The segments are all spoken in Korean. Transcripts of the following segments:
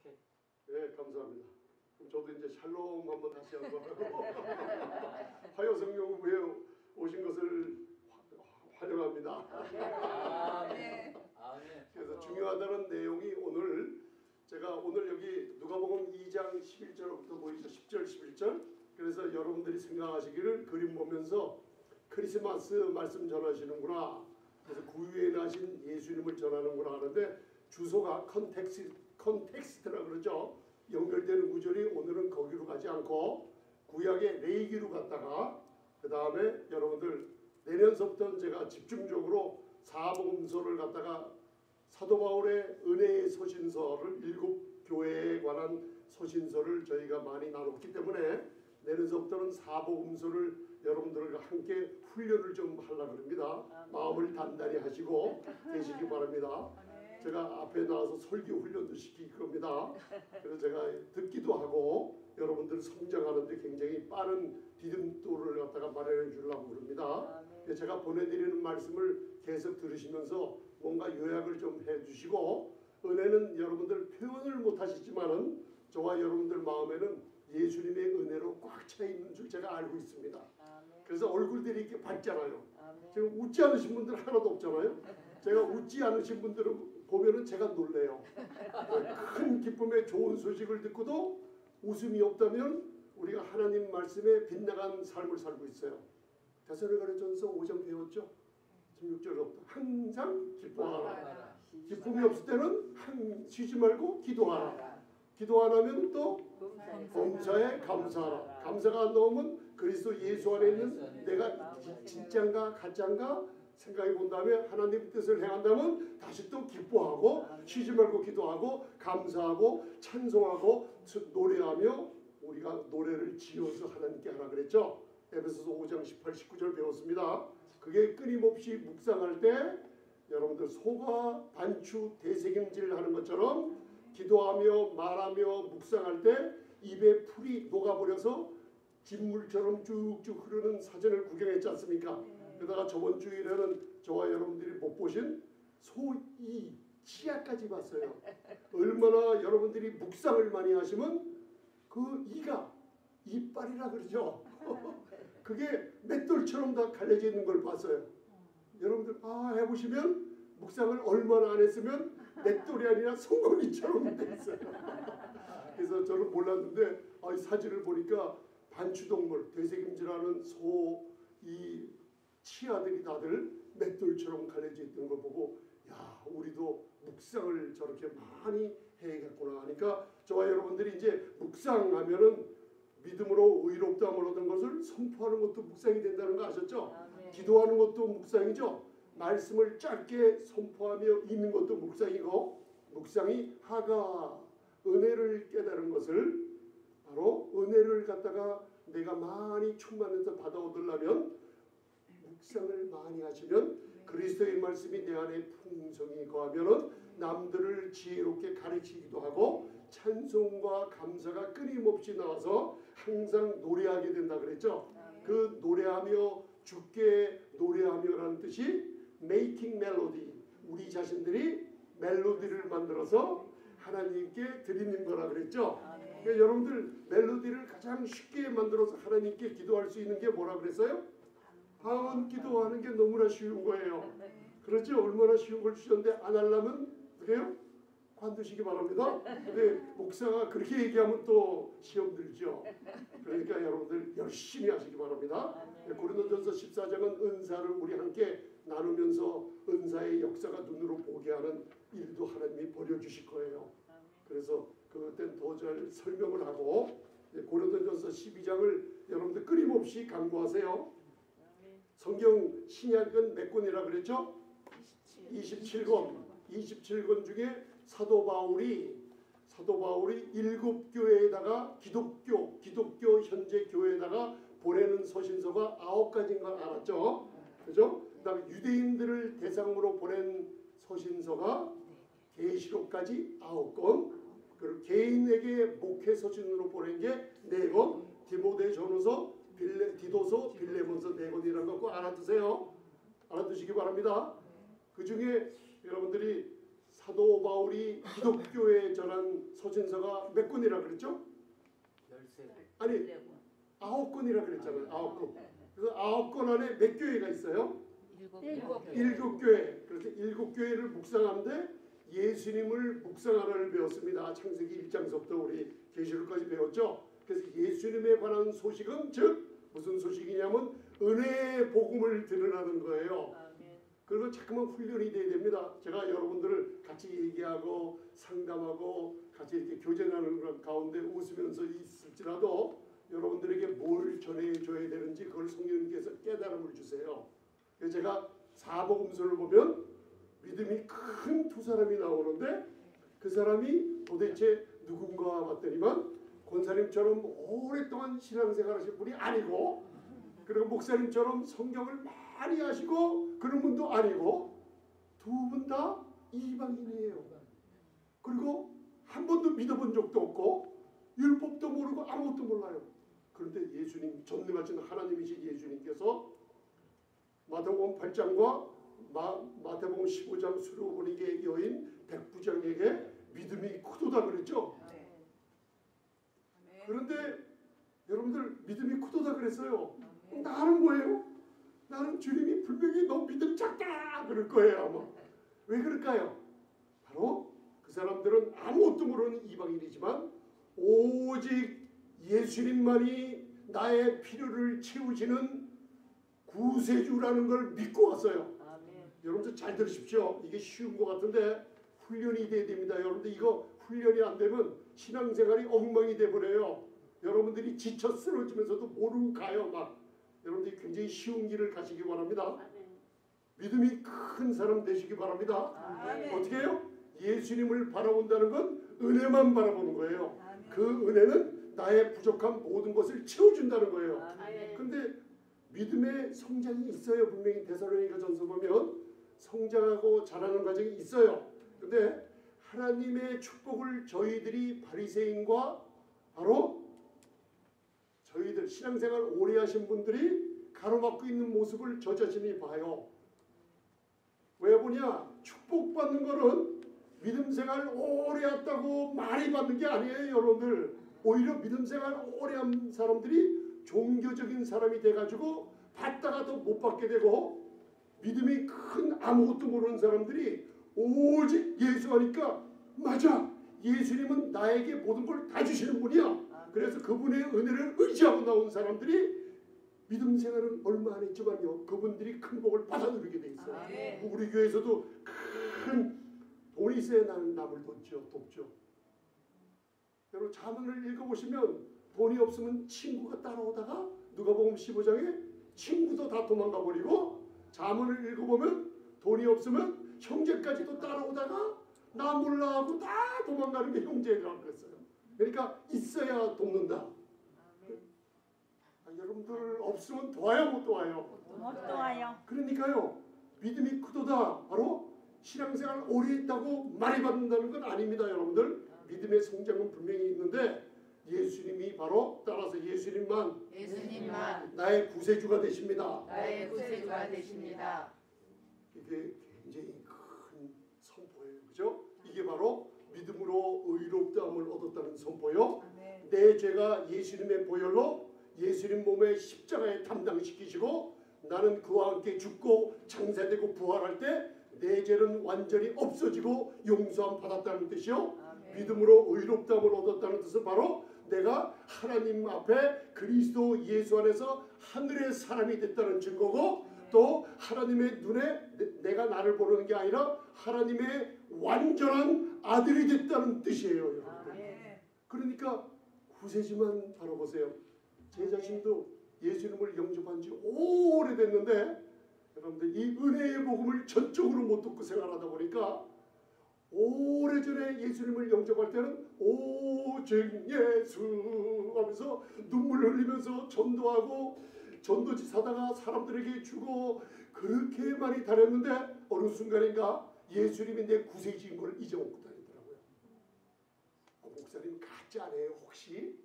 오케이. 네, 감사합니다. 그럼 저도 이제 샬롬 한번 다시 한번 화요성령부에 오신 것을 환영합니다. 아멘. 아멘. 그래서 중요하다는 내용이 제가 오늘 여기 누가복음 2장 11절부터 보이죠. 10절 11절. 그래서 여러분들이 생각하시기를 그림 보면서 크리스마스 말씀 전하시는구나. 그래서 구유에 나신 예수님을 전하는구나 하는데 주소가 컨텍스트라 그러죠. 연결되는 구절이 오늘은 거기로 가지 않고 구약의 레위기로 갔다가 그 다음에 여러분들 내년서부터는 제가 집중적으로 사복음서를 갖다가 사도 바울의 은혜의 서신서를 7교회에 관한 서신서를 저희가 많이 나눴기 때문에 내년서부터는 사복음서를 여러분들과 함께 훈련을 좀 하려고 합니다. 마음을 단단히 하시고 계시기 바랍니다. 제가 앞에 나와서 설교 훈련도 시킬 겁니다. 그래서 제가 듣기도 하고 여러분들 성장하는데 굉장히 빠른 디딤돌을 갖다가 마련해 주려고 합니다. 제가 보내드리는 말씀을 계속 들으시면서 뭔가 요약을 좀 해주시고 은혜는 여러분들 표현을 못하시지만은 저와 여러분들 마음에는 예수님의 은혜로 꽉 차 있는 줄 제가 알고 있습니다. 그래서 얼굴들이 이렇게 밝잖아요. 지금 웃지 않으신 분들 하나도 없잖아요. 제가 웃지 않으신 분들은 보면은 제가 놀래요. 큰 기쁨의 좋은 소식을 듣고도 웃음이 없다면 우리가 하나님 말씀에 빗나간 삶을 살고 있어요. 데살로니가전서 5장 배웠죠. 16절부터 항상 기뻐하라. 기쁨이 없을 때는 쉬지 말고 기도하라. 기도 안 하면 또 범사에 감사하라. 감사가 안 나오면 그리스도 예수 안에 있는 내가 진짜인가 가짜인가 생각해 본 다음에 하나님의 뜻을 행한다면 다시 또 기뻐하고 쉬지 말고 기도하고 감사하고 찬송하고 노래하며 우리가 노래를 지어서 하나님께 하라 그랬죠. 에베소서 5장 18, 19절 배웠습니다. 그게 끊임없이 묵상할 때 여러분들 소가 반추 대세김질 하는 것처럼 기도하며 말하며 묵상할 때 입에 풀이 녹아버려서 진물처럼 쭉쭉 흐르는 사진을 구경했지 않습니까? 그러다가 저번 주일에는 저와 여러분들이 못 보신 소이 치아까지 봤어요. 얼마나 여러분들이 묵상을 많이 하시면 그 이가 이빨이라 그러죠. 그게 맷돌처럼 다 갈려져 있는 걸 봤어요. 여러분들 해보시면 묵상을 얼마나 안 했으면 맷돌이 아니라 송곳니처럼 돼 있어요. 그래서 저는 몰랐는데 사진을 보니까 반추동물 대세김질하는 소 이 치아들이 다들 맷돌처럼 갈려져 있던 걸 보고 야 우리도 묵상을 저렇게 많이 해야겠구나 하니까 저와 여러분들이 이제 묵상하면은 믿음으로 의롭다함을 얻은 것을 선포하는 것도 묵상이 된다는 거 아셨죠? 기도하는 것도 묵상이죠. 말씀을 짧게 선포하며 있는 것도 묵상이고 묵상이 하가 은혜를 깨달은 것을 바로 은혜를 갖다가 내가 많이 충만해서 받아 얻으려면 묵상을 많이 하시면 그리스도의 말씀이 내 안에 풍성히 거하면은 남들을 지혜롭게 가르치기도 하고 찬송과 감사가 끊임없이 나와서 항상 노래하게 된다 그랬죠. 그 노래하며 주께 노래하며라는 뜻이 making melody, 우리 자신들이 멜로디를 만들어서 하나님께 드리는 거라 그랬죠. 그러니까 여러분들 멜로디를 가장 쉽게 만들어서 하나님께 기도할 수 있는 게 뭐라 그랬어요? 방언 기도하는 게 너무나 쉬운 거예요. 그렇죠? 얼마나 쉬운 걸 주셨는데 안 하려면 그래요? 관두시기 바랍니다. 근데 목사가 그렇게 얘기하면 또 시험 들죠. 그러니까 여러분들 열심히 하시기 바랍니다. 고린도전서 14장은 은사를 우리 함께 나누면서 은사의 역사가 눈으로 보게 하는 일도 하나님이 벌여주실 거예요. 그래서 그땐 더 잘 설명을 하고 고린도전서 12장을 여러분들 끊임없이 강구하세요. 성경 신약은 몇 권이라 그랬죠? 27권. 27권 중에 사도 바울이 7교회에다가 기독교 현재 교회에다가 보내는 서신서가 9가지인 걸 알았죠? 그죠? 그다음에 유대인들을 대상으로 보낸 서신서가 계시록까지 9권, 그리고 개인에게 목회 서신으로 보낸 게 4권, 디모데전서, 디도서, 빌레몬서 4권이라는 거 꼭 알아두세요. 알아두시기 바랍니다. 그 중에 여러분들이 사도 바울이 기독교에 전한 서신서가 몇 권이라 그랬죠? 13개. 아니 9권이라 그랬잖아요. 9권. 그래서 9권 안에 몇 교회가 있어요? 7교회. 그래서 7교회를 묵상하는데 예수님을 묵상하라를 배웠습니다. 창세기 1장서부터 우리 계시록까지 배웠죠. 그래서 예수님에 관한 소식은 즉 무슨 소식이냐면 은혜의 복음을 드러나는 거예요. 그리고 자꾸만 훈련이 돼야 됩니다. 제가 여러분들을 같이 얘기하고 상담하고 같이 이렇게 교제하는 가운데 웃으면서 있을지라도 여러분들에게 뭘 전해줘야 되는지 그걸 성령님께서 깨달음을 주세요. 그래서 제가 사복음서를 보면 믿음이 큰 두 사람이 나오는데 그 사람이 도대체 누군가 봤더니만 권사님처럼 오랫동안 신앙생활 하신 분이 아니고 그리고 목사님처럼 성경을 많이 하시고 그런 분도 아니고 두 분 다 이방인이에요. 그리고 한 번도 믿어본 적도 없고 율법도 모르고 아무것도 몰라요. 그런데 예수님 전능하신 하나님이신 예수님께서 마태복음 8장과 마태복음 15장 수르보니게 여인 백부장에게 믿음이 크도다 그랬죠. 그런데 여러분들 믿음이 크도다 그랬어요. 나는 뭐예요? 나는 주님이 분명히 너 믿음 작다 그럴 거예요 아마. 왜 그럴까요? 바로 그 사람들은 아무것도 모르는 이방인이지만 오직 예수님만이 나의 필요를 채우시는 구세주라는 걸 믿고 왔어요. 여러분들 잘 들으십시오. 이게 쉬운 것 같은데 훈련이 돼야 됩니다. 여러분들 이거 훈련이 안 되면 신앙생활이 엉망이 돼버려요. 여러분들이 지쳐 쓰러지면서도 모르고 가요. 막 여러분들이 굉장히 쉬운 길을 가시기 바랍니다. 믿음이 큰 사람 되시기 바랍니다. 어떻게 해요? 예수님을 바라본다는 건 은혜만 바라보는 거예요. 그 은혜는 나의 부족한 모든 것을 채워준다는 거예요. 근데 믿음의 성장이 있어요. 분명히 데살로니가 전서 보면 성장하고 자라는 과정이 있어요. 근데 하나님의 축복을 저희들이 바리새인과 바로 저희들 신앙생활 오래 하신 분들이 가로막고 있는 모습을 저 자신이 봐요. 왜 보냐? 축복받는 거는 믿음생활 오래 했다고 많이 받는 게 아니에요. 여러분들 오히려 믿음생활 오래 한 사람들이 종교적인 사람이 돼가지고 받다가 더 못 받게 되고 믿음이 큰 아무것도 모르는 사람들이 오직 예수 하니까 맞아 예수님은 나에게 모든 걸 다 주시는 분이야. 그래서 그분의 은혜를 의지하고 나온 사람들이 믿음 생활은 얼마 안 했지만요 그분들이 큰 복을 받아 누리게 돼 있어요. 우리 교회에서도 큰 돈이 있어야 나는 남을 돕죠. 여러분 자문을 읽어보시면 돈이 없으면 친구가 따라오다가 누가복음 15장에 친구도 다 도망가 버리고 자문을 읽어보면 돈이 없으면 형제까지도 따라오다가 나 몰라 하고 다 도망가는 게 형제라고 그랬어요. 그러니까 있어야 돕는다. 여러분들 없으면 도와야 못 도와요. 못 도와요. 그러니까요 믿음이 크도다 바로 신앙생활 오래 했다고 많이 받는다는 건 아닙니다. 여러분들 믿음의 성장은 분명히 있는데 예수님이 바로 따라서 예수님만 나의 구세주가 되십니다. 이게 굉장히 큰 선포예요. 그죠? 이게 바로 믿음으로 의롭다함을 얻었다는 선포요. 내 죄가 예수님의 보혈로 예수님 몸의 십자가에 담당시키시고 나는 그와 함께 죽고 장사되고 부활할 때 내 죄는 완전히 없어지고 용서함 받았다는 뜻이요. 믿음으로 의롭다함을 얻었다는 뜻은 바로 내가 하나님 앞에 그리스도 예수 안에서 하늘의 사람이 됐다는 증거고 또 하나님의 눈에 내가 나를 보는 게 아니라 하나님의 완전한 아들이 됐다는 뜻이에요. 여러분들. 그러니까 구세주만 바라보세요. 제 자신도 예수님을 영접한 지 오래됐는데 여러분들 이 은혜의 복음을 전적으로 못 듣고 생활하다 보니까 오래전에 예수님을 영접할 때는 오직 예수 하면서 눈물 흘리면서 전도하고 전도지 사다가 사람들에게 주고 그렇게 많이 다녔는데 어느 순간인가 예수님이 내 구세주인 걸 잊어먹고 다니더라고요. 목사님 가짜 아니에요 혹시?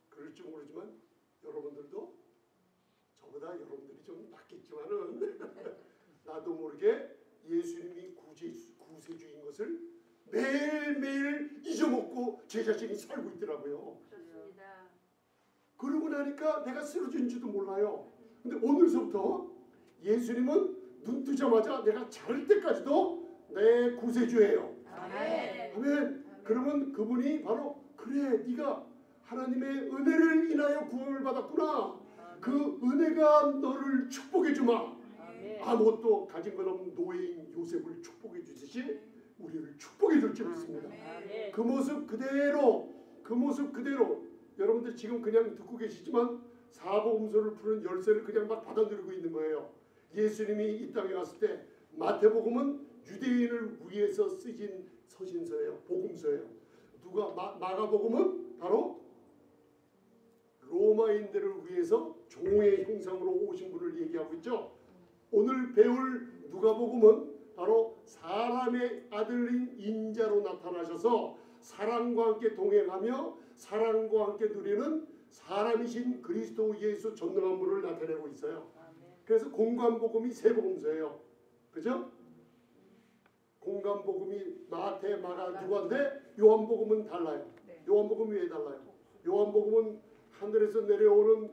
그럴지 모르지만 여러분들도 저보다 여러분들이 좀 낫겠지만은 나도 모르게 예수님이 구세주인 것을 매일매일 잊어먹고 제 자신이 살고 있더라고요. 좋습니다. 그러고 나니까 내가 쓰러진지도 몰라요. 근데 오늘서부터 예수님은 눈 뜨자마자 내가 자를 때까지도 내 구세주예요. 아멘. 아멘. 그러면 그분이 바로 그래 네가 하나님의 은혜를 인하여 구원을 받았구나. 그 은혜가 너를 축복해 주마. 아멘. 아무것도 가진 것 없는 노예인 요셉을 축복해 주듯이 우리를 축복해 줄 줄 믿습니다. 아멘. 그 모습 그대로 여러분들 지금 그냥 듣고 계시지만 사복음서를 푸는 열쇠를 그냥 막 받아 누리고 있는 거예요. 예수님이 이 땅에 왔을 때 마태복음은 유대인을 위해서 쓰신 서신서예요. 복음서예요. 마가복음은 바로 로마인들을 위해서 종의 형상으로 오신 분을 얘기하고 있죠. 오늘 배울 누가복음은 바로 사람의 아들인 인자로 나타나셔서 사랑과 함께 동행하며 사랑과 함께 누리는 사람이신 그리스도 예수 전능한 분을 나타내고 있어요. 그래서 공관복음이 세 복음서예요. 그죠? 공관복음이 마태, 마가, 누가인데 요한복음은 달라요. 요한복음이 왜 달라요? 요한복음은 하늘에서 내려오는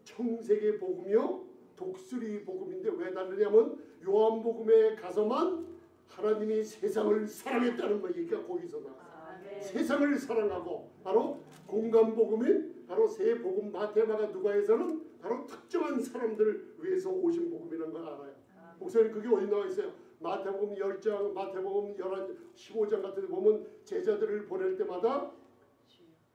청색의 복음이요 독수리 복음인데 왜 다르냐면 요한복음에 가서만 하나님이 세상을 사랑했다는 얘기가 거기서 나와요. 세상을 사랑하고 바로 공관복음인 바로 세 복음 마태, 마가, 누가에서는 바로 특정한 사람들을 위해서 오신 복음이라는 걸 알아요. 목사님 그게 어디 나와 있어요? 마태복음 10장, 마태복음 15장 같은 데 보면 제자들을 보낼 때마다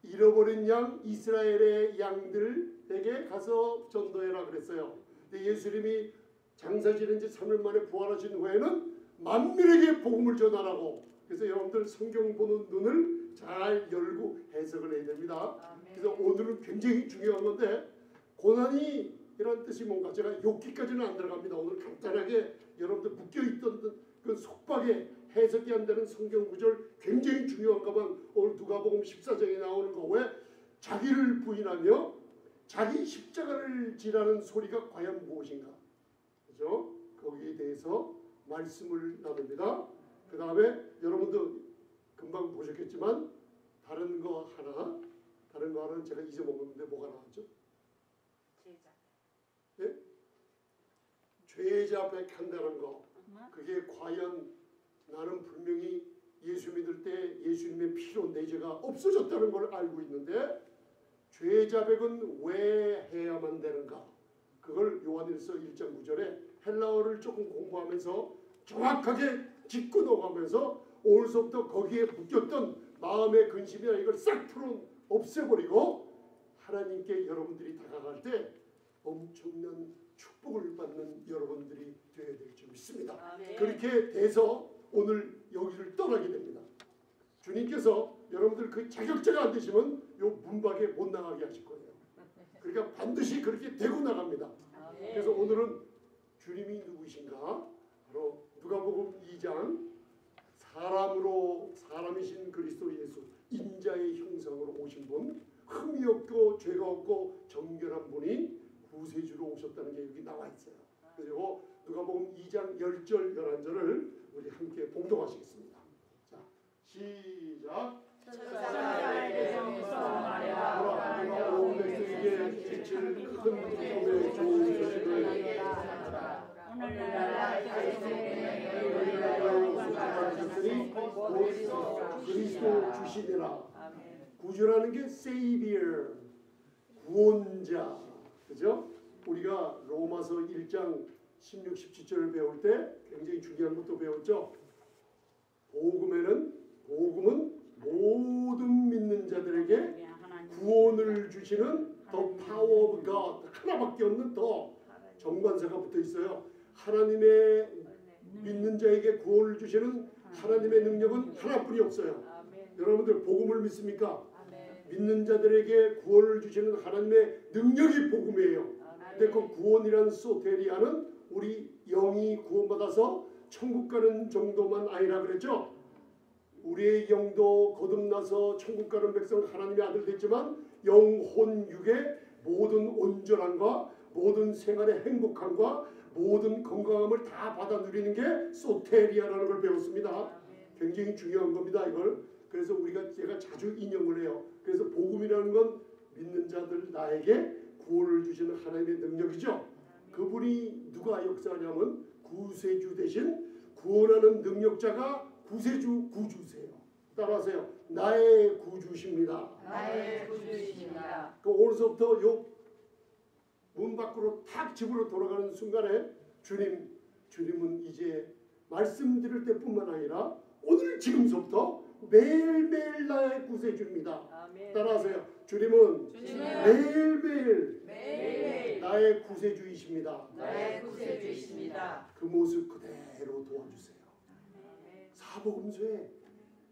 잃어버린 양 이스라엘의 양들에게 가서 전도해라 그랬어요. 근데 예수님이 장사 지낸 지 3일 만에 부활하신 후에는 만민에게 복음을 전하라고. 그래서 여러분들 성경 보는 눈을 잘 열고 해석을 해야 됩니다. 그래서 오늘은 굉장히 중요한 건데 고난이 이런 뜻이 뭔가 제가 욕기까지는 안 들어갑니다. 오늘 간단하게 여러분들 묶여있던 그 속박에 해석이 안 되는 성경 구절 굉장히 중요한 것만 오늘 누가복음 14장에 나오는 거 왜 자기를 부인하며 자기 십자가를 지라는 소리가 과연 무엇인가? 그죠? 거기에 대해서 말씀을 나눕니다. 그 다음에 여러분도 금방 보셨겠지만 다른 거 하나는 제가 잊어먹었는데 뭐가 나왔죠? 예? 죄자 백한다는 거. 그게 과연 나는 분명히 예수 믿을 때 예수님의 피로 내 죄가 없어졌다는 걸 알고 있는데 죄자백은 왜 해야만 되는가? 그걸 요한일서 1장 9절에 헬라어를 조금 공부하면서 정확하게 짚고 넘어가면서 오늘서부터 거기에 묶였던 마음의 근심이나 이걸 싹 풀어 없애버리고 하나님께 여러분들이 다가갈 때 엄청난 축복을 받는 여러분들이 되어야 될 줄 믿습니다. 아멘. 그렇게 돼서 오늘 여기를 떠나게 됩니다. 주님께서 여러분들 그 자격자가 안 되시면 요 문밖에 못 나가게 하실 거예요. 그러니까 반드시 그렇게 되고 나갑니다. 그래서 오늘은 주님이 누구신가? 바로 누가복음 2장 사람이신 그리스도 예수 인자의 형상으로 오신 분 흠이 없고 죄가 없고 정결한 분이 구세주로 오셨다는 게 여기 나와 있어요. 그리고 누가복음 2장 10절 11절을 우리 함께 봉독하시겠습니다. 자, 시작. 내가 온 백성에게 지칠 큰 복음의 좋은 소식을 오늘날 그리스도 주시니라. 구주라는 게 Savior, 구원자, 그죠? 우리가 로마서 1장 16, 17절을 배울 때 굉장히 중요한 것도 배웠죠. 복음은 모든 믿는 자들에게 구원을 주시는 the power of God, 하나밖에 없는 더 정관사가 붙어 있어요. 하나님의 믿는 자에게 구원을 주시는 하나님의 능력은 하나뿐이 없어요. 여러분들 복음을 믿습니까? 믿는 자들에게 구원을 주시는 하나님의 능력이 복음이에요. 근데 그 구원이라는 소테리아는 우리 영이 구원받아서 천국 가는 정도만 아니라 그랬죠. 우리의 영도 거듭나서 천국 가는 백성 하나님의 아들 됐지만 영혼 육의 모든 온전함과 모든 생활의 행복함과 모든 건강함을 다 받아 누리는 게 소테리아라는 걸 배웠습니다. 굉장히 중요한 겁니다. 이걸. 그래서 제가 자주 인용을 해요. 그래서 복음이라는 건 믿는 자들 나에게 구원을 주시는 하나님의 능력이죠. 그분이 누가 역사하냐면 구세주 대신 구원하는 능력자가 구주세요. 따라하세요. 나의 구주십니다. 나의 구주이십니다. 그 오늘서부터 요 문 밖으로 탁 집으로 돌아가는 순간에 주님은 이제 말씀드릴 때뿐만 아니라 오늘 지금서부터 매일매일 나의 구세주입니다. 아멘. 따라하세요. 주님은 매일매일 매일매일 나의 구세주이십니다. 나의 구세주이십니다. 그 모습 그대로 도와주세요. 아멘. 사복음서에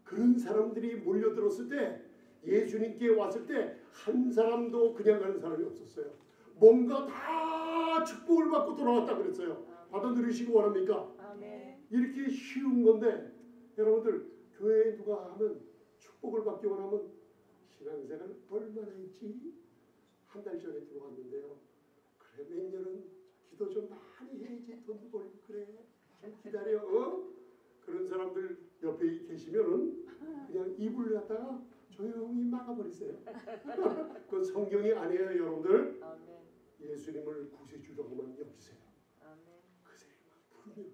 그런 사람들이 몰려들었을 때 예수님께 왔을 때 한 사람도 그냥 가는 사람이 없었어요. 뭔가 다 축복을 받고 돌아왔다 그랬어요. 받아들이시기 원합니까? 아멘. 이렇게 쉬운 건데 여러분들 교회에 누가 하면 축복을 받기 원하면 신앙생활 얼마나 했지? 한 달 전에 들어왔는데요. 그래 몇 년은 기도 좀 많이 해야지 돈도 벌고 그래. 좀 기다려. 그런 사람들 옆에 계시면은 그냥 입을 갖다가 조용히 막아버리세요. 그건 성경이 아니에요, 여러분들. 아멘. 예수님을 구세주라고만 여기세요. 아멘. 그새 부르면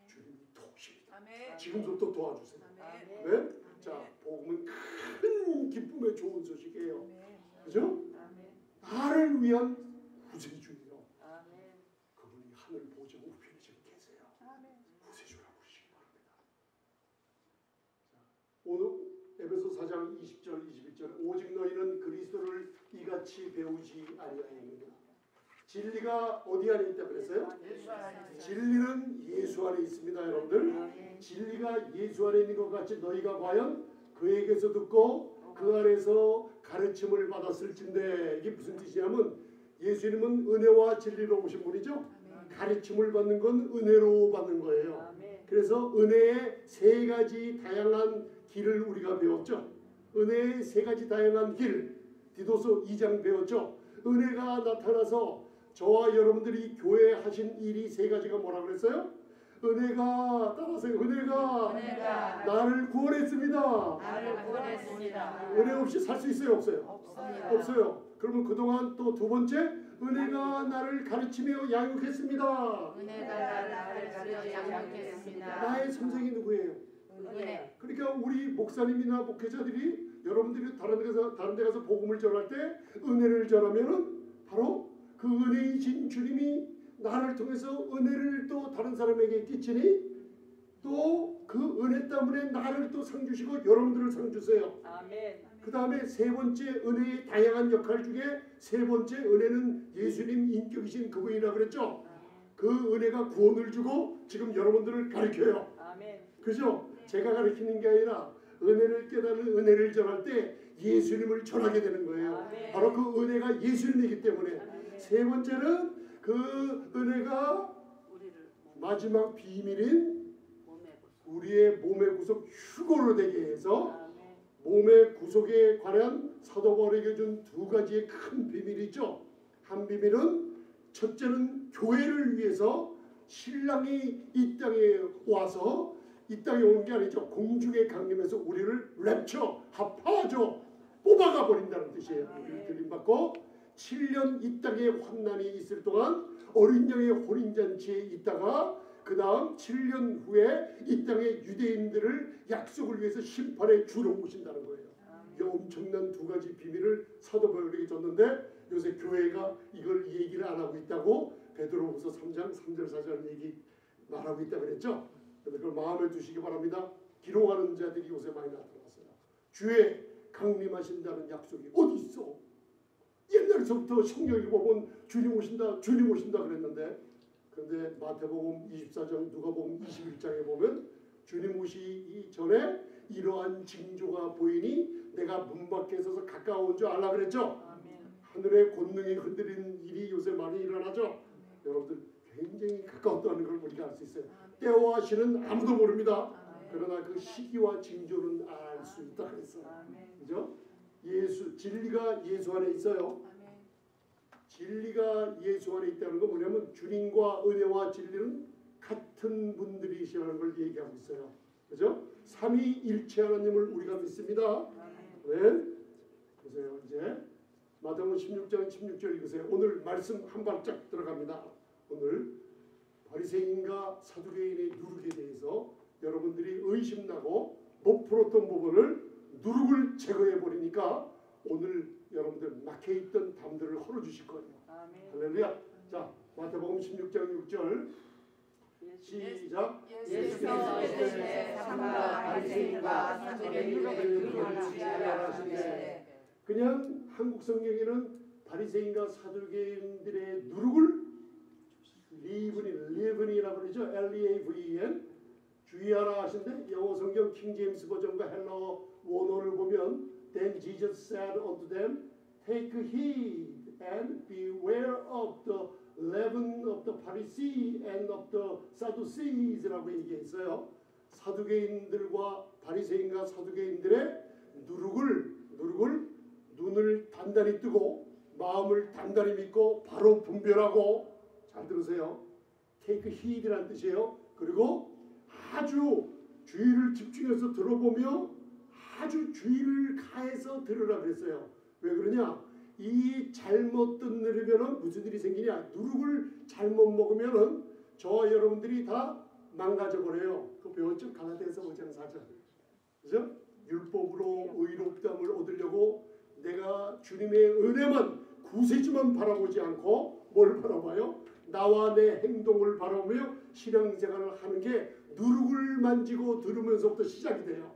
주님이 도우십니다. 아멘. 지금부터 도와주세요. 아멘. 네? 자, 복음은 큰 기쁨의 좋은 소식이에요. 그죠? 아멘. 나를 위한 구세주예요. 아멘. 그분이 하늘 보좌 우편에 지금 계세요. 아멘. 구세주라고 부르시기 바랍니다. 자, 오늘 에베소 4장 20절 21절 오직 너희는 그리스도를 이같이 배우지 아니하였느냐. 진리가 어디 안에 있다 그랬어요? 진리는 예수 안에 있습니다, 여러분들. 진리가 예수 안에 있는 것 같이 너희가 과연 그에게서 듣고 그 안에서 가르침을 받았을진데, 이게 무슨 뜻이냐면 예수님은 은혜와 진리로 오신 분이죠. 가르침을 받는 건 은혜로 받는 거예요. 아멘. 그래서 은혜의 세 가지 다양한 길을 우리가 배웠죠. 은혜의 세 가지 다양한 길, 디도서 2장 배웠죠. 은혜가 나타나서 저와 여러분들이 교회에 하신 일이 세 가지가 뭐라 그랬어요? 은혜가, 따라하세요. 은혜가 나를 구원했습니다. 나를 구원했습니다. 은혜 없이 살 수 있어요, 없어요? 없습니다. 없어요. 그러면 그동안 또 두 번째, 은혜가 나를 가르치며 양육했습니다. 은혜가 나를 가르쳐 양육했습니다. 나의 선생이 누구예요? 은혜. 그러니까 우리 목사님이나 목회자들이 여러분들이 다른 데 가서 복음을 전할 때 은혜를 전하면은 바로 그 은혜이신 주님이 나를 통해서 은혜를 또 다른 사람에게 끼치니 또 그 은혜 때문에 나를 또 상 주시고 여러분들을 상 주세요. 아멘. 그 다음에 세 번째 은혜의 다양한 역할 중에 세 번째 은혜는 예수님 인격이신 그분이라 그랬죠. 그 은혜가 구원을 주고 지금 여러분들을 가르쳐요. 아멘. 그죠? 제가 가르치는 게 아니라 은혜를 깨닫는 은혜를 전할 때 예수님을 전하게 되는 거예요. 아멘. 바로 그 은혜가 예수님이기 때문에. 아멘. 세 번째는 그 은혜가 마지막 비밀인 우리의 몸의 구속 휴거로 되게 해서 아멘. 몸의 구속에 관한 사도 바울에게 준 두 가지의 큰 비밀이 있죠. 한 비밀은 첫째는 교회를 위해서 신랑이 이 땅에 와서 이 땅에 온 게 아니죠. 공중에 강림해서 우리를 랩처, 합하죠. 뽑아가 버린다는 뜻이에요. 우리를 들림받고 7년 이 땅에 환난이 있을 동안 어린 양의 혼인잔치에 있다가 그 다음 7년 후에 이 땅의 유대인들을 약속을 위해서 심판에 주러 오신다는 거예요. 이 엄청난 두 가지 비밀을 사도 바울에게 줬는데 요새 교회가 이걸 얘기를 안 하고 있다고 베드로후서 3장 3절 4절 얘기 말하고 있다 그랬죠. 그래서 그걸 마음에 두시기 바랍니다. 기록하는 자들이 요새 많이 나타났어요. 주의 강림하신다는 약속이 어디 있어? 옛날서부터 성경에 보면 주님 오신다 그랬는데, 그런데 마태복음 24장, 누가복음 21장에 보면 주님 오시기 전에 이러한 징조가 보이니 내가 문 밖에 서서 가까운 줄 알라 그랬죠. 아멘. 하늘의 권능이 흔들리는 일이 요새 많이 일어나죠. 여러분들 굉장히 가까웠다는 걸 우리가 알 수 있어요. 때와 시는 아무도 모릅니다. 그러나 그 시기와 징조는 알 수 있다 그랬어요. 그죠? 진리가 예수 안에 있어요. 진리가 예수 안에 있다는 건 뭐냐면 주님과 은혜와 진리는 같은 분들이시라는 걸 얘기하고 있어요. 그죠? 삼위일체 하나님을 우리가 믿습니다. 네. 보세요. 이제 마태복음 16장 16절 읽으세요. 오늘 말씀 한 발짝 들어갑니다. 오늘 바리새인과 사두개인의 누룩에 대해서 여러분들이 의심나고 못 풀었던 부분을 누룩을 제거해 버리니까 오늘 여러분들 막혀있던 담들을 헐어주실 거예요. 할렐루야. 자, 마태복음 16장 6절 시작. 예수께서 이르시되 삼가 바리새인과 사두개인의 누룩을 주의하라 하시되. 그냥 한국 성경에는 바리새인과 사두개인들의 누룩을 리븐이라고 그러죠. L-E-A-V-E-N 주의하라 하신데 영어 성경 킹 제임스 버전과 헬러 원어를 보면 Then Jesus said unto them, Take heed and beware of the leaven of the Pharisees and of the Sadducees라고 얘기했어요. 사두개인들과 바리새인과 사두개인들의 누룩을 눈을 단단히 뜨고 마음을 단단히 믿고 바로 분별하고 잘 들으세요. Take heed라는 뜻이에요. 그리고 아주 주의를 집중해서 들어보며 아주 주의를 가해서 들으라 그랬어요. 왜 그러냐? 이 잘못 듣느리면 무슨 일이 생기냐? 누룩을 잘못 먹으면 저와 여러분들이 다 망가져 버려요. 그 배웠죠? 갈라디아서 5장 4절. 그죠? 율법으로 의롭다함을 얻으려고 내가 주님의 은혜만 구세주만 바라보지 않고 뭘 바라봐요? 나와 내 행동을 바라보며 신앙생활을 하는 게 누룩을 만지고 들으면서부터 시작이 돼요.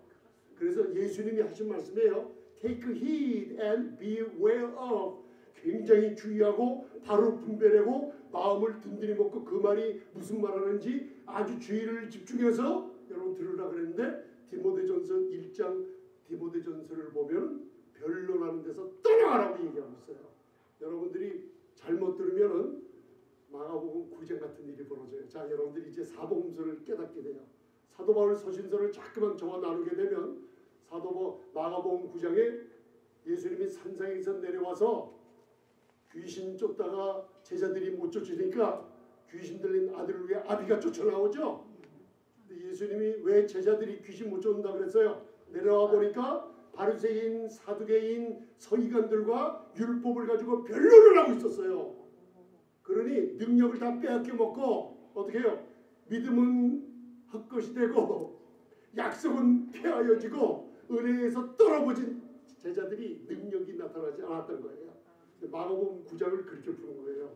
그래서 예수님이 하신 말씀이에요. Take heed and beware of. 굉장히 주의하고 바로 분별하고 마음을 든든히 먹고 그 말이 무슨 말하는지 아주 주의를 집중해서 여러분 들으라 그랬는데 디모데전서 1장 디모데전서를 보면 변론하는 데서 떠나가라고 얘기하고 있어요. 여러분들이 잘못 들으면은 마가복음 9장 같은 일이 벌어져요. 자, 여러분들이 이제 사복음서를 깨닫게 돼요. 사도 바울 서신서를 자꾸만 저와 나누게 되면 마가복음 9장에 예수님이 산상에서 내려와서 귀신 쫓다가 제자들이 못 쫓으니까 귀신 들린 아들을 위해 아비가 쫓아나오죠. 근데 예수님이 왜 제자들이 귀신 못 쫓는다 그랬어요? 내려와 보니까 바리새인, 사두개인, 서기관들과 율법을 가지고 변론을 하고 있었어요. 그러니 능력을 다 빼앗겨 먹고 어떻게 해요? 믿음은 헛것이 되고 약속은 폐하여지고 은혜에서 떨어진 제자들이 능력이 나타나지 않았던 거예요. 마가복음 9장을 그렇게 푸는 거예요.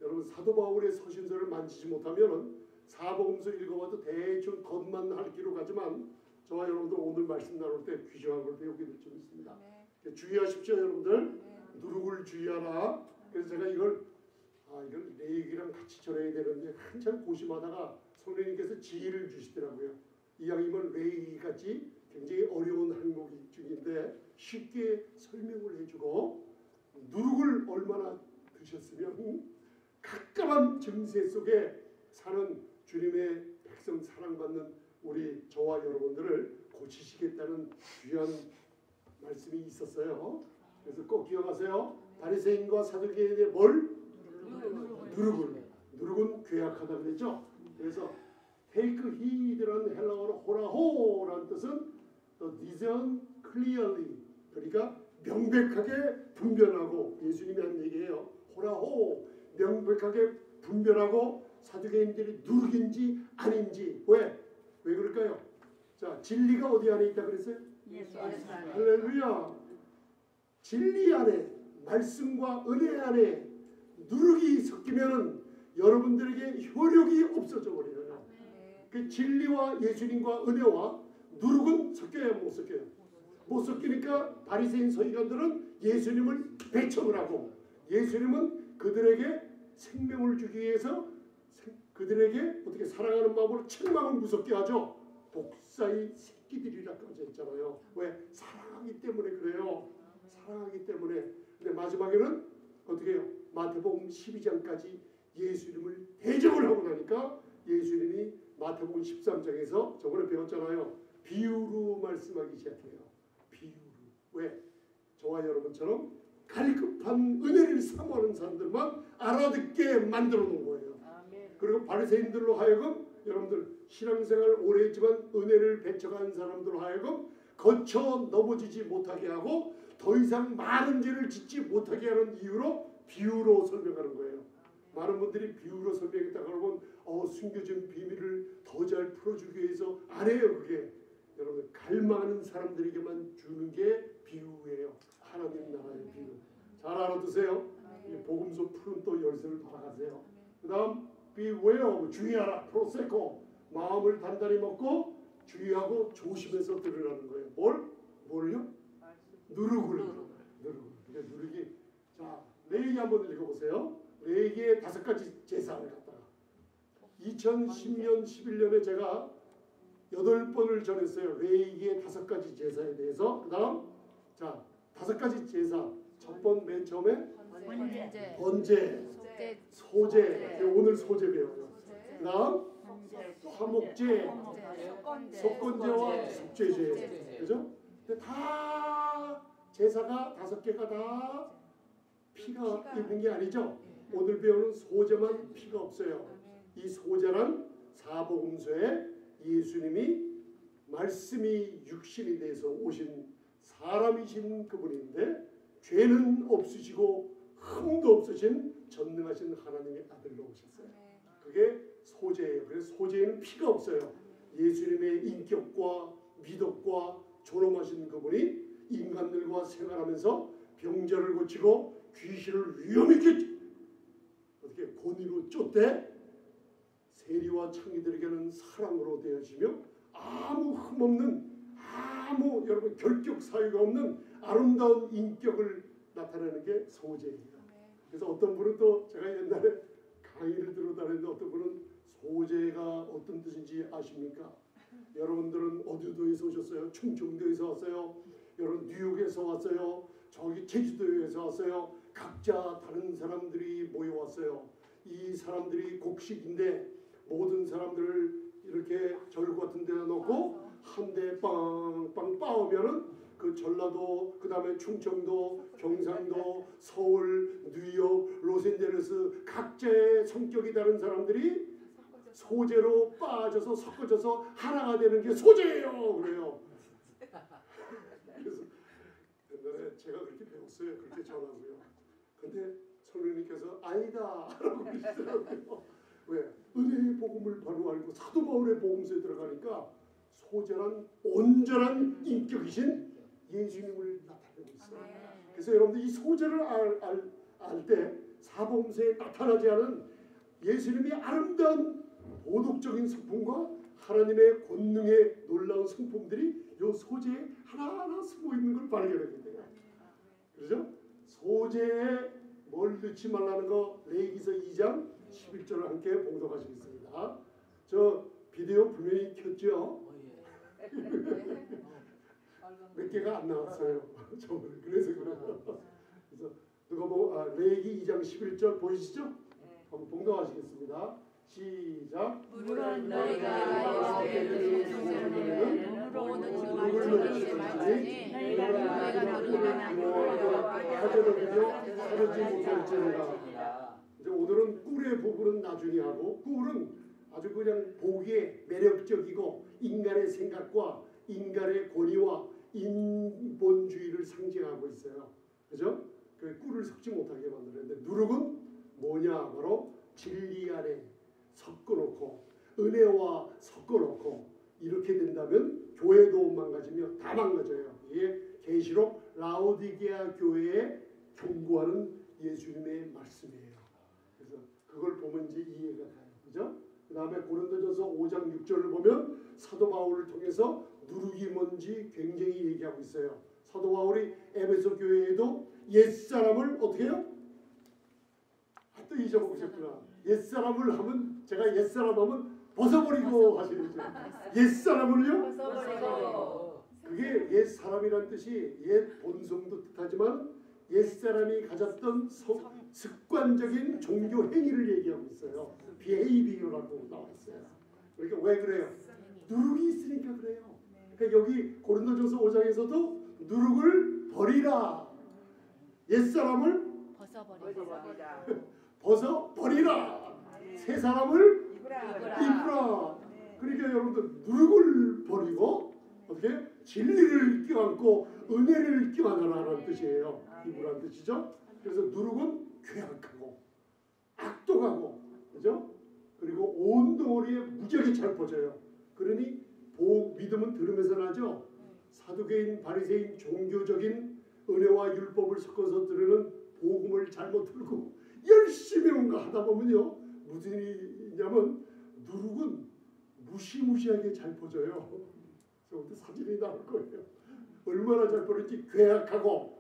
여러분 사도 바울의 서신서를 만지지 못하면 사복음서 읽어봐도 대충 겉만 핥기로 가지만 저와 여러분들 오늘 말씀 나눌 때 귀중한 걸 배우게 될 줄 믿습니다. 주의하십시오 여러분들. 누룩을 주의하라. 그래서 제가 이걸 레위기랑 같이 전해야 되는데 한참 고심하다가 성령님께서 지혜를 주시더라고요. 이왕이면 레위기같이 굉장히 어려운 항목 중인데 쉽게 설명을 해주고 누룩을 얼마나 드셨으면 갑갑한 증세 속에 사는 주님의 백성 사랑받는 우리 저와 여러분들을 고치시겠다는 귀한 말씀이 있었어요. 그래서 꼭 기억하세요. 바리새인과 사두개인의 뭘? 누룩은 괴악하다 그랬죠. 그래서 take heed라는 헬라어로 호라호라는 뜻은 discern clearly, 그러니까 명백하게 분별하고, 예수님이 한 얘기예요. 호라호, 명백하게 분별하고 사두개인들이 누룩인지 아닌지. 왜 그럴까요? 자, 진리가 어디 안에 있다 그랬어요? 예수 안에. 할렐루야. 진리 안에, 말씀과 은혜 안에 누룩이 섞이면 여러분들에게 효력이 없어져 버려요. 그 진리와 예수님과 은혜와 누룩은 섞여야 못 섞여요. 못 섞이니까 바리새인 서기관들은 예수님을 배척을 하고, 예수님은 그들에게 생명을 주기 위해서 그들에게 어떻게 사랑하는 마음으로 책망을 무섭게 하죠. 복사의 새끼들이라고 했잖아요. 왜? 사랑하기 때문에 그래요. 사랑하기 때문에. 근데 마지막에는 어떻게 해요? 마태복음 12장까지 예수님을 대적을 하고 나니까 예수님이 마태복음 13장에서 저번에 배웠잖아요. 비유로 말씀하기 시작해요. 비유로. 왜? 저와 여러분처럼 갈급한 은혜를 사모하는 사람들만 알아듣게 만들어 놓은 거예요. 그리고 바리새인들로 하여금 여러분들 신앙생활 오래 했지만 은혜를 배척한 사람들로 하여금 거쳐 넘어지지 못하게 하고 더 이상 많은 죄를 짓지 못하게 하는 이유로 비유로 설명하는 거예요. 많은 분들이 비유로 설명했다 그러면 숨겨진 비밀을 더 잘 풀어주기 위해서 안 해요. 그게 여러분 갈망하는 사람들에게만 주는 게 비유예요. 하나님 나라의 비유. 잘 알아두세요. 이 복음서 푸른 또 열쇠를 받아가세요. 그 다음 beware 주의하라 프로세코 마음을 단단히 먹고 주의하고 조심해서 들으라는 거예요. 뭘요? 누룩을. 그러니까 누룩이 자 레위기 한번 읽어보세요. 레위기의 5가지 제사를 갖다가 2010년 11년에 제가 8번을 전했어요. 레위기의 5가지 제사에 대해서. 그 다음 자 5가지 제사 첫 번 맨 처음에 번제 소제 오늘 소제 배워요. 그 다음 화목제 속건제와 속죄제 그죠? 근데 다 제사가 5개가 다 피가 있는 게 아니죠. 오늘 배우는 소제만 피가 없어요. 이 소제란 사복음서에 예수님이 말씀이 육신이 돼서 오신 사람이신 그분인데 죄는 없으시고 흠도 없으신 전능하신 하나님의 아들로 오셨어요. 그게 소제예요. 그래서 소제에는 피가 없어요. 예수님의 인격과 미덕과 존엄하신 그분이 인간들과 생활하면서 병자를 고치고 귀신을 위험있게 어떻게 권위로 쫓되 세리와 창기들에게는 사랑으로 대하시며 아무 흠없는 아무 여러분 결격 사유가 없는 아름다운 인격을 나타내는 게 소제예요. 그래서 어떤 분은 또 제가 옛날에 강의를 들어 다녔는데 어떤 분은 소제가 어떤 뜻인지 아십니까? 여러분들은 어디도에서 오셨어요? 충청도에서 왔어요. 여러분 뉴욕에서 왔어요. 저기 제주도에서 왔어요. 각자 다른 사람들이 모여왔어요. 이 사람들이 곡식인데 모든 사람들을 이렇게 절구 같은 데다 놓고 한 대 빵빵 빠오면은 그 전라도, 그 다음에 충청도, 경상도, 서울, 뉴욕, 로스앤젤레스 각자의 성격이 다른 사람들이 소재로 빠져서 섞어져서 하나가 되는 게 소재예요. 그래요. 그래서 옛날에 제가 그렇게 배웠어요. 그렇게 전하고요. 근데 성령님께서 아니다 라고 그러시더라고요. 왜? 은혜의 복음을 바로 알고 사도 바울의 복음서에 들어가니까 소재란 온전한 인격이신 예수님을 나타내고 있어요. 그래서 여러분들 이 소재를 알 때 사복음서에 나타나지 않은 예수님이 아름다운 도덕적인 성품과 하나님의 권능의 놀라운 성품들이 이 소재에 하나하나 숨어 있는 걸 발견하게 돼요. 그렇죠? 소재에 뭘 넣지 말라는 거 레위기서 2장 11절을 함께 봉독하시겠습니다. 저 비디오 분명히 켰죠? 몇 개가 안 나왔어요. 그래서 그래요. 그래서 누가 보고 레위기 2장 11절 보이시죠? 한번 봉독하시겠습니다. 시작. 물은 너희가 여호와께 드리는 모든 누룩을 말하니 너희가 누룩을 하저도 사르지 못할지니라. 이제 오늘은 꿀의 부분은 나중에 하고 꿀은 아주 그냥 보기에 매력적이고 인간의 생각과 인간의 권위와 인본주의를 상징하고 있어요. 그죠? 그 꿀을 섞지 못하게 만드는데 누룩은 뭐냐? 바로 진리 안에 섞어놓고 은혜와 섞어놓고 이렇게 된다면 교회도 망가지며 다 망가져요. 이게 계시록 라오디게아 교회에 경고하는 예수님의 말씀이에요. 그래서 그걸 보면 이제 이해가 가요. 그죠? 그 다음에 고린도전서 5장 6절을 보면 사도 바울을 통해서 누룩이 뭔지 굉장히 얘기하고 있어요. 사도 바울이 에베소 교회에도 옛사람을 어떻게 해요? 또 잊어먹으셨구나. 옛사람을 하면 제가 옛사람 하면 벗어버리고 하시는 거죠. 옛사람을요? 벗어버리고. 그게 옛사람이란 뜻이 옛 본성도 뜻하지만 옛사람이 가졌던 습관적인 종교 행위를 얘기하고 있어요. behavior라고 나와 있어요. 그러니까 왜 그래요? 누룩이 있으니까 그래요. 그러니까 여기 고린도전서 5장에서도 누룩을 버리라. 옛사람을 벗어버리라. 벗어버리라. 새 사람을 입으라. 그러니까 여러분들 누룩을 버리고 어떻게 진리를 껴안고 은혜를 껴안으라는 뜻이에요. 입으라는 뜻이죠. 그래서 누룩은 괴악하고 악독하고, 그죠? 그리고 온 덩어리에 무지하게 잘 퍼져요. 그러니 믿음은 들으면서 나죠. 사두개인, 바리새인, 종교적인 은혜와 율법을 섞어서 들으는 복음을 잘못 들고 열심히 뭔가 하다 보면요, 무슨 일이냐면 누룩은 무시무시하게 잘 퍼져요. 저부터 사진이 나올 거예요. 얼마나 잘 퍼질지. 괴악하고,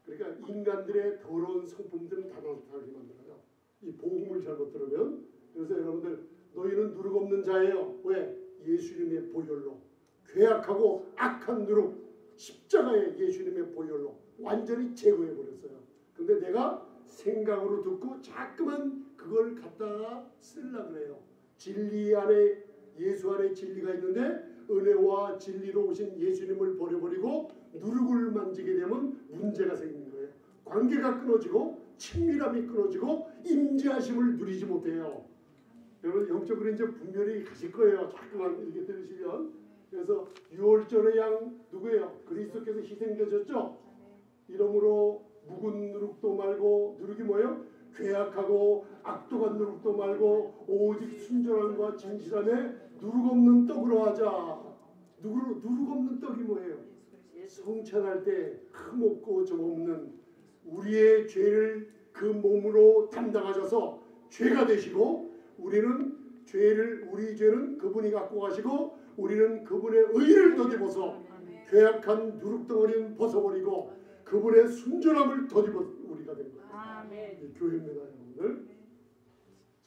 그러니까 인간들의 더러운 성품들은 다 나타나게 만들어요. 이 복음을 잘못 들으면. 그래서 여러분들, 너희는 누룩 없는 자예요. 왜? 예수님의 보혈로. 괴악하고 악한 누룩, 십자가의 예수님의 보혈로 완전히 제거해버렸어요. 근데 내가 생각으로 듣고 자꾸만 그걸 갖다가 쓰려고 그래요. 진리 안에, 예수 안에 진리가 있는데 은혜와 진리로 오신 예수님을 버려버리고 누룩을 만지게 되면 문제가 생기는 거예요. 관계가 끊어지고 친밀함이 끊어지고 임재하심을 누리지 못해요. 여러분 영적으로 이제 분별이 가실 거예요. 자꾸만 이렇게 들으시면. 그래서 유월절의 양 누구예요? 그리스도께서 희생되셨죠. 이러므로 묵은 누룩도 말고, 누룩이 뭐예요? 괴악하고 악독한 누룩도 말고 오직 순전함과 진실함에 누룩 없는 떡으로 하자. 누룩 없는 떡이 뭐예요? 성찬할 때 흠없고 점없는 우리의 죄를 그 몸으로 담당하셔서 죄가 되시고, 우리 죄는 그분이 갖고 가시고 우리는 그분의 의를 덧입어서 괴악한 누룩덩어리는 벗어버리고 그분의 순전함을 덧입어 우리가 된 거예요. 교회입니다, 여러분들.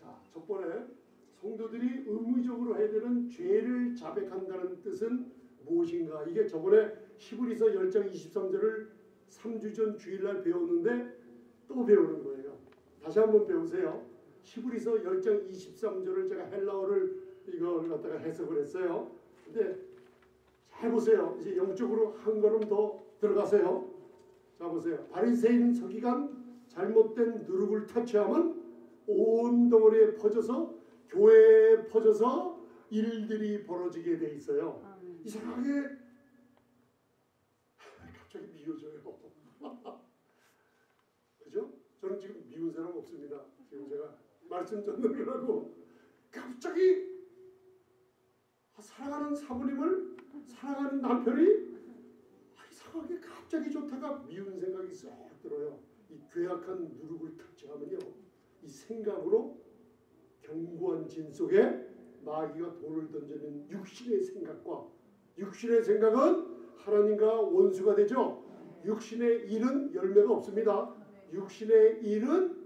자, 첫 번째, 성도들이 의무적으로 해야 되는 죄를 자백한다는 뜻은 무엇인가? 이게 저번에 히브리서 10장 23절을 3주 전 주일날 배웠는데 또 배우는 거예요. 다시 한번 배우세요. 히브리서 10장 23절을 제가 헬라어를 이걸 갖다가 해석을 했어요. 근데 잘 보세요. 이제 영적으로 한 걸음 더 들어가세요. 자, 보세요. 바리새인 서기관 잘못된 누룩을 터치하면 온 덩어리에 퍼져서 교회에 퍼져서 일들이 벌어지게 돼 있어요. 이상하게 갑자기 미워져요. 그죠? 저는 지금 미운 사람 없습니다. 지금 제가 말씀 전하느라고 갑자기 사랑하는 사모님을, 사랑하는 남편이 이상하게 갑자기 좋다가 미운 생각이 쏙 들어요. 이 괴악한 누룩을 터치하면요, 이 생각으로 견고한 진 속에 마귀가 돌을 던지는 육신의 생각과, 육신의 생각은 하나님과 원수가 되죠. 육신의 일은 열매가 없습니다. 육신의 일은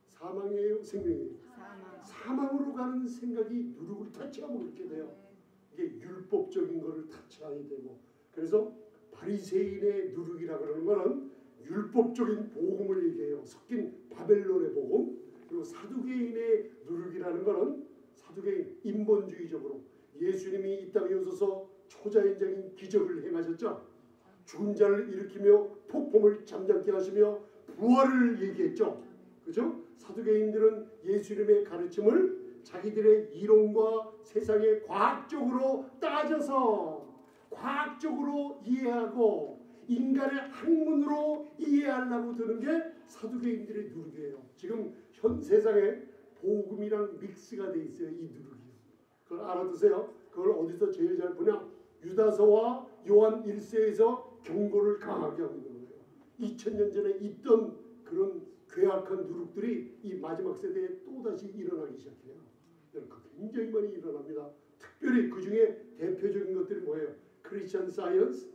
사망이에요, 생명이에요? 사망으로 가는 생각이 누룩을 터치하면 그렇게 돼요. 이게 율법적인 거를 터치하게 되고, 그래서 바리새인의 누룩이라 그러는 거는 율법적인 복음을 얘기해요. 섞인 바벨론의 복음. 그리고 사두개인의 누룩이라는 거는 사두개인, 인본주의적으로 예수님이 이 땅에 오셔서 초자연적인 기적을 행하셨죠. 죽은 자를 일으키며 폭풍을 잠잠케 하시며 부활을 얘기했죠. 그죠? 사두개인들은 예수님의 가르침을 자기들의 이론과 세상의 과학적으로 따져서 과학적으로 이해하고 인간의 학문으로 이해하려고 드는 게 사두개인들의 누룩이에요. 지금 현 세상에 복음이랑 믹스가 돼 있어요. 이 누룩이요. 그걸 알아두세요. 그걸 어디서 제일 잘 보냐? 유다서와 요한 1세에서 경고를 강하게 하고 있는 거예요. 2000년 전에 있던 그런 괴악한 누룩들이 이 마지막 세대에 또다시 일어나기 시작해요. 굉장히 많이 일어납니다. 특별히 그 중에 대표적인 것들이 뭐예요? 크리스천 사이언스,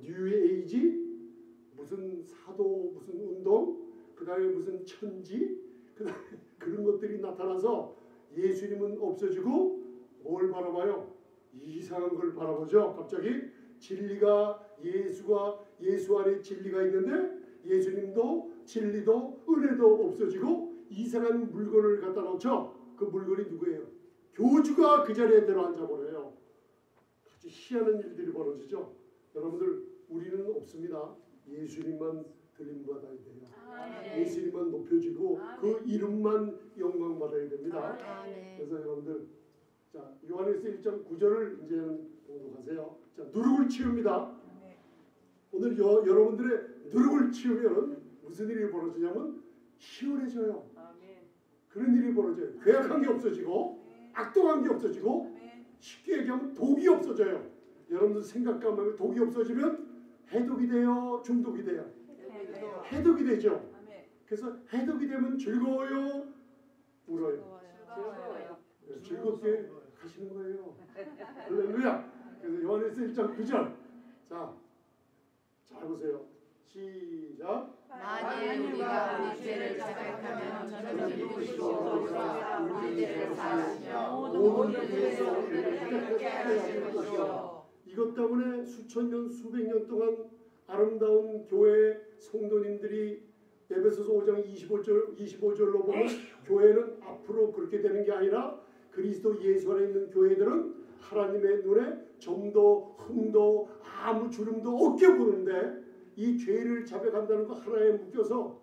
뉴 에이지, 무슨 사도, 무슨 운동, 그 다음에 무슨 천지, 그 다음에 그런 것들이 나타나서 예수님은 없어지고 뭘 바라봐요? 이상한 걸 바라보죠. 갑자기 진리가, 예수 안에 진리가 있는데 예수님도 진리도 은혜도 없어지고 이상한 물건을 갖다 놓죠. 그 물건이 누구예요? 교주가 그 자리에 들어앉아버려요. 아주 희한한 일들이 벌어지죠. 여러분들, 우리는 없습니다. 예수님만 들림받아야 돼요. 아멘. 예수님만 높여지고 아멘. 그 이름만 영광받아야 됩니다. 아멘. 그래서 여러분들 자 요한일서 1장 9절을 이제는 봉독하세요. 자 누룩을 치웁니다. 오늘 여러분들의 누룩을 치우면 무슨 일이 벌어지냐면 시원해져요. 그런 일이 벌어져요. 괴악한 게 없어지고 악독한 게 없어지고 쉽게 얘기하면 독이 없어져요. 여러분들 생각과 마음에 독이 없어지면 해독이 돼요? 중독이 돼요? 해독이 되죠. 그래서 해독이 되면 즐거워요? 울어요? 네, 즐겁게 가시는 거예요. 할렐루야. 그래서 요한일서 1장 9절 자, 잘 보세요. 시작. 만일 우리가 우리 죄를 자백하면 저는 믿으시고 우리 죄를 사하시며 모든 죄에서 우리를 자유케 하실 것이요. 이것 때문에 수천 년 수백 년 동안 아름다운 교회 성도님들이 에베소서 5장 25절로 보면 교회는 앞으로 그렇게 되는 게 아니라 그리스도 예수 안에 있는 교회들은 하나님의 눈에 점도 흠도 아무 주름도 없게 보는데 이 죄를 자백한다는 거 하나에 묶여서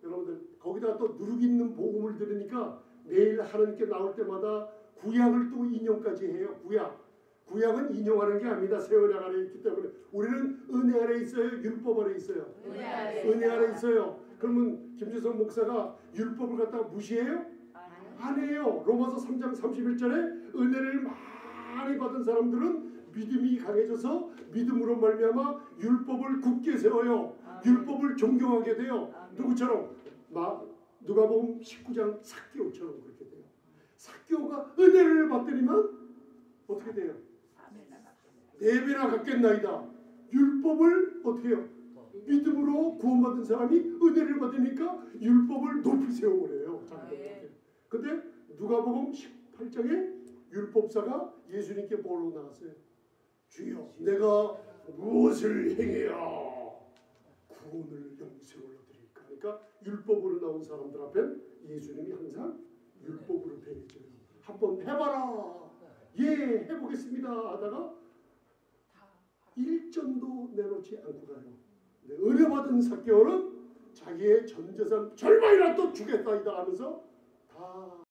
여러분들 거기다가 또 누룩 있는 복음을 들으니까 매일 하나님께 나올 때마다 구약을 또 인용까지 해요. 구약은 인용하는 게 아닙니다. 새 언약 안에 있기 때문에 우리는 은혜 안에 있어요. 율법 안에 있어요. 은혜 안에 있어요. 그러면 김주성 목사가 율법을 갖다가 무시해요? 아니에요. 로마서 3장 31절에 은혜를 많이 받은 사람들은 믿음이 강해져서 믿음으로 말미암아 율법을 굳게 세워요. 율법을 존경하게 돼요. 누구처럼? 누가복음 19장 삭개오처럼 그렇게 돼요. 삭개오가 은혜를 받더니만 어떻게 돼요? 4배나 갚겠나이다. 율법을 어떻게 해요? 믿음으로 구원받은 사람이 은혜를 받으니까 율법을 높이 세워버려요. 근데 누가복음 18장에 율법사가 예수님께 뭐로 나왔어요? 주여 내가 무엇을 행해야 구원을 영생을 얻으리까? 그러니까 율법으로 나온 사람들 앞엔 예수님이 항상 율법으로 대해줘요. 한번 해봐라. 예 해보겠습니다 하다가 일점도 내놓지 않고 가요. 근데 은혜 받은 삭개오는 자기의 전 재산 절반이라도 주겠다이다 하면서 다